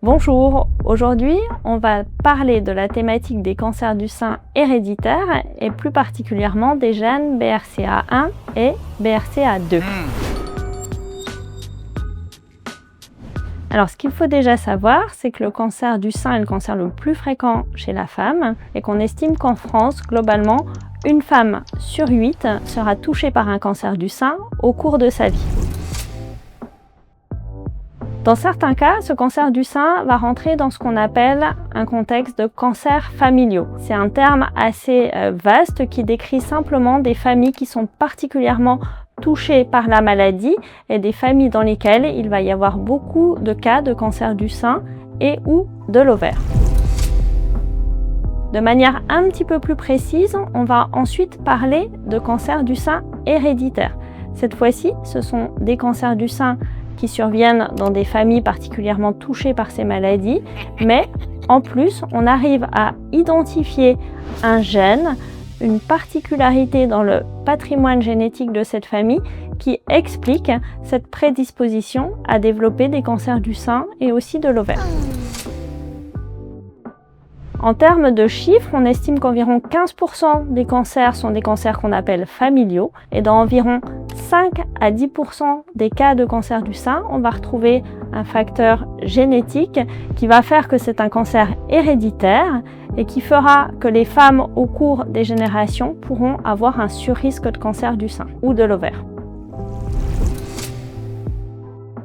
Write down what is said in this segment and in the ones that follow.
Bonjour, aujourd'hui on va parler de la thématique des cancers du sein héréditaires et plus particulièrement des gènes BRCA1 et BRCA2. Alors ce qu'il faut déjà savoir, c'est que le cancer du sein est le cancer le plus fréquent chez la femme et qu'on estime qu'en France, globalement, une femme sur 8 sera touchée par un cancer du sein au cours de sa vie. Dans certains cas, ce cancer du sein va rentrer dans ce qu'on appelle un contexte de cancers familiaux. C'est un terme assez vaste qui décrit simplement des familles qui sont particulièrement touchées par la maladie et des familles dans lesquelles il va y avoir beaucoup de cas de cancer du sein et ou de l'ovaire. De manière un petit peu plus précise, on va ensuite parler de cancer du sein héréditaire. Cette fois-ci, ce sont des cancers du sein qui surviennent dans des familles particulièrement touchées par ces maladies, mais en plus, on arrive à identifier un gène, une particularité dans le patrimoine génétique de cette famille qui explique cette prédisposition à développer des cancers du sein et aussi de l'ovaire. En termes de chiffres, on estime qu'environ 15% des cancers sont des cancers qu'on appelle familiaux et dans environ 5 à 10% des cas de cancer du sein, on va retrouver un facteur génétique qui va faire que c'est un cancer héréditaire et qui fera que les femmes au cours des générations pourront avoir un surrisque de cancer du sein ou de l'ovaire.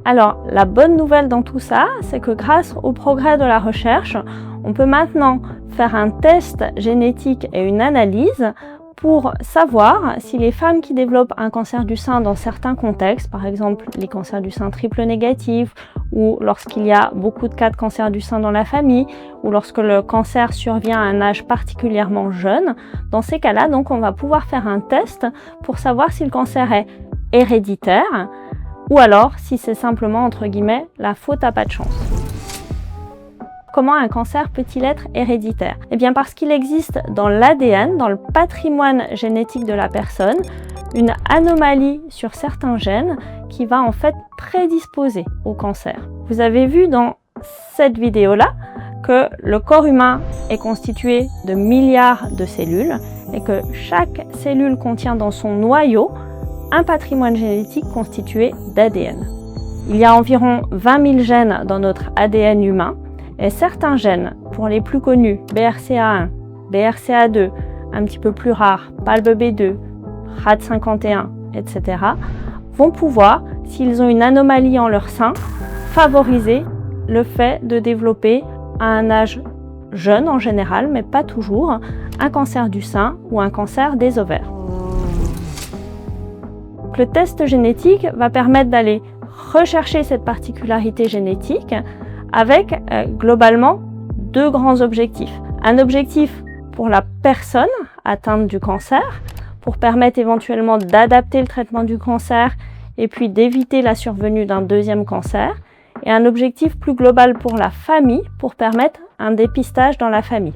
Alors, la bonne nouvelle dans tout ça, c'est que grâce au progrès de la recherche, on peut maintenant faire un test génétique et une analyse pour savoir si les femmes qui développent un cancer du sein dans certains contextes, par exemple les cancers du sein triple négatifs, ou lorsqu'il y a beaucoup de cas de cancer du sein dans la famille, ou lorsque le cancer survient à un âge particulièrement jeune, dans ces cas-là, donc on va pouvoir faire un test pour savoir si le cancer est héréditaire, ou alors si c'est simplement, entre guillemets, la faute à pas de chance. Comment un cancer peut-il être héréditaire? Eh bien parce qu'il existe dans l'ADN, dans le patrimoine génétique de la personne, une anomalie sur certains gènes qui va en fait prédisposer au cancer. Vous avez vu dans cette vidéo-là que le corps humain est constitué de milliards de cellules et que chaque cellule contient dans son noyau un patrimoine génétique constitué d'ADN. Il y a environ 20 000 gènes dans notre ADN humain. Et certains gènes, pour les plus connus, BRCA1, BRCA2, un petit peu plus rares, PALB2, RAD51, etc., vont pouvoir, s'ils ont une anomalie en leur sein, favoriser le fait de développer à un âge jeune en général, mais pas toujours, un cancer du sein ou un cancer des ovaires. Le test génétique va permettre d'aller rechercher cette particularité génétique avec globalement deux grands objectifs. Un objectif pour la personne atteinte du cancer, pour permettre éventuellement d'adapter le traitement du cancer et puis d'éviter la survenue d'un deuxième cancer. Et un objectif plus global pour la famille, pour permettre un dépistage dans la famille.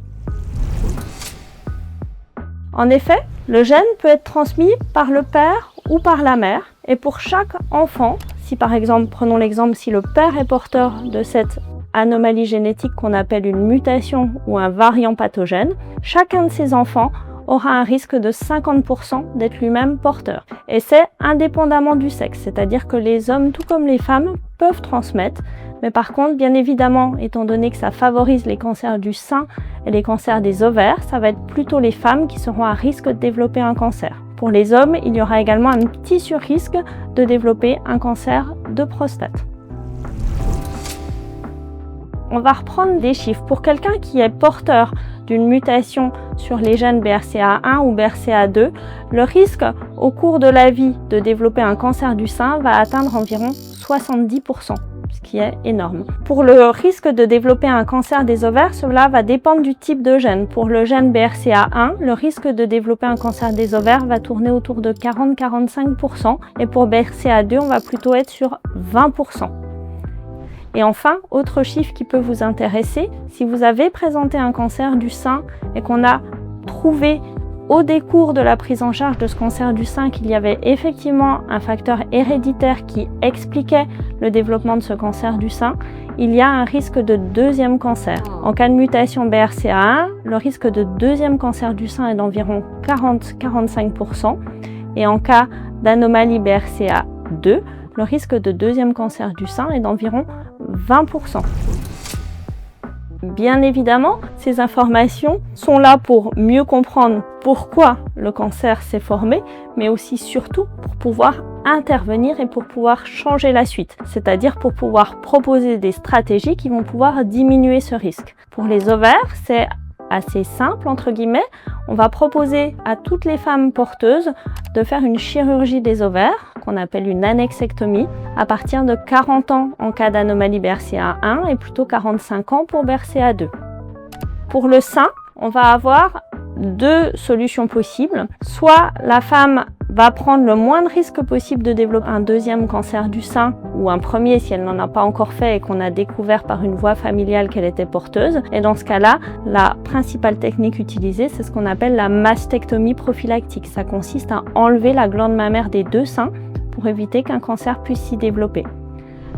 En effet, le gène peut être transmis par le père ou par la mère. Et pour chaque enfant, si par exemple, prenons l'exemple, si le père est porteur de cette anomalie génétique qu'on appelle une mutation ou un variant pathogène, chacun de ces enfants aura un risque de 50% d'être lui-même porteur. Et c'est indépendamment du sexe, c'est-à-dire que les hommes, tout comme les femmes, peuvent transmettre. Mais par contre, bien évidemment, étant donné que ça favorise les cancers du sein et les cancers des ovaires, ça va être plutôt les femmes qui seront à risque de développer un cancer. Pour les hommes, il y aura également un petit surrisque de développer un cancer de prostate. On va reprendre des chiffres. Pour quelqu'un qui est porteur d'une mutation sur les gènes BRCA1 ou BRCA2, le risque au cours de la vie de développer un cancer du sein va atteindre environ 70%, ce qui est énorme. Pour le risque de développer un cancer des ovaires, cela va dépendre du type de gène. Pour le gène BRCA1, le risque de développer un cancer des ovaires va tourner autour de 40-45% et pour BRCA2, on va plutôt être sur 20%. Et enfin, autre chiffre qui peut vous intéresser, si vous avez présenté un cancer du sein et qu'on a trouvé au décours de la prise en charge de ce cancer du sein qu'il y avait effectivement un facteur héréditaire qui expliquait le développement de ce cancer du sein, il y a un risque de deuxième cancer. En cas de mutation BRCA1, le risque de deuxième cancer du sein est d'environ 40-45%. Et en cas d'anomalie BRCA2, le risque de deuxième cancer du sein est d'environ 20%. Bien évidemment, ces informations sont là pour mieux comprendre pourquoi le cancer s'est formé, mais aussi surtout pour pouvoir intervenir et pour pouvoir changer la suite, c'est-à-dire pour pouvoir proposer des stratégies qui vont pouvoir diminuer ce risque. Pour les ovaires, c'est assez simple, entre guillemets. On va proposer à toutes les femmes porteuses de faire une chirurgie des ovaires, qu'on appelle une annexectomie, à partir de 40 ans en cas d'anomalie BRCA1 et plutôt 45 ans pour BRCA2. Pour le sein, on va avoir deux solutions possibles. Soit la femme va prendre le moins de risque possible de développer un deuxième cancer du sein, ou un premier si elle n'en a pas encore fait et qu'on a découvert par une voie familiale qu'elle était porteuse. Et dans ce cas-là, la principale technique utilisée, c'est ce qu'on appelle la mastectomie prophylactique. Ça consiste à enlever la glande mammaire des deux seins pour éviter qu'un cancer puisse s'y développer.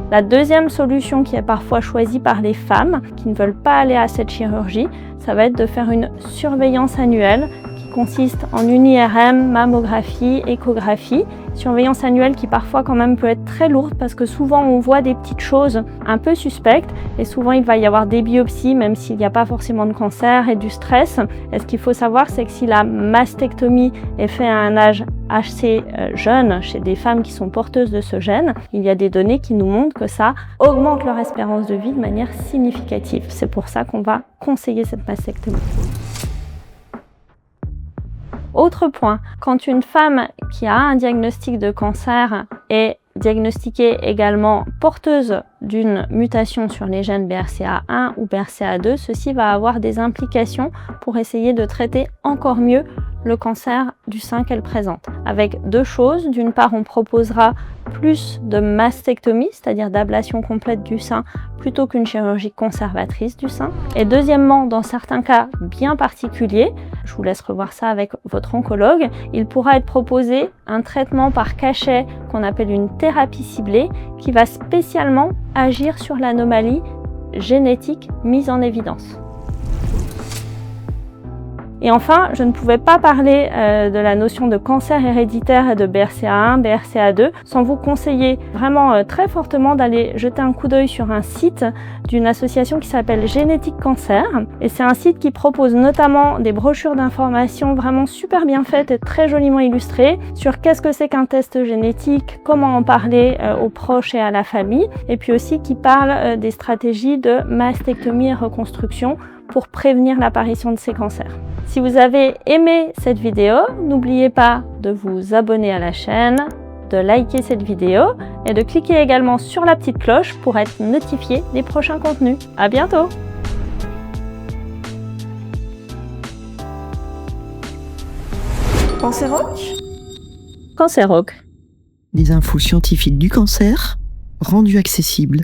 La deuxième solution qui est parfois choisie par les femmes qui ne veulent pas aller à cette chirurgie, ça va être de faire une surveillance annuelle qui consiste en une IRM, mammographie, échographie. Surveillance annuelle qui parfois quand même peut être très lourde parce que souvent on voit des petites choses un peu suspectes et souvent il va y avoir des biopsies même s'il n'y a pas forcément de cancer et du stress. Et ce qu'il faut savoir, c'est que si la mastectomie est faite à un âge assez jeune chez des femmes qui sont porteuses de ce gène, il y a des données qui nous montrent que ça augmente leur espérance de vie de manière significative. C'est pour ça qu'on va conseiller cette mastectomie. Autre point, quand une femme qui a un diagnostic de cancer est diagnostiquée également porteuse d'une mutation sur les gènes BRCA1 ou BRCA2, ceci va avoir des implications pour essayer de traiter encore mieux le cancer du sein qu'elle présente. Avec deux choses, d'une part on proposera plus de mastectomie, c'est-à-dire d'ablation complète du sein plutôt qu'une chirurgie conservatrice du sein. Et deuxièmement, dans certains cas bien particuliers, je vous laisse revoir ça avec votre oncologue, il pourra être proposé un traitement par cachet qu'on appelle une thérapie ciblée qui va spécialement agir sur l'anomalie génétique mise en évidence. Et enfin, je ne pouvais pas parler de la notion de cancer héréditaire et de BRCA1, BRCA2 sans vous conseiller vraiment très fortement d'aller jeter un coup d'œil sur un site d'une association qui s'appelle Génétique Cancer. Et c'est un site qui propose notamment des brochures d'informations vraiment super bien faites et très joliment illustrées sur qu'est-ce que c'est qu'un test génétique, comment en parler aux proches et à la famille, et puis aussi qui parle des stratégies de mastectomie et reconstruction pour prévenir l'apparition de ces cancers. Si vous avez aimé cette vidéo, n'oubliez pas de vous abonner à la chaîne, de liker cette vidéo et de cliquer également sur la petite cloche pour être notifié des prochains contenus. À bientôt! Canceroc ? Canceroc. Des infos scientifiques du cancer rendues accessibles.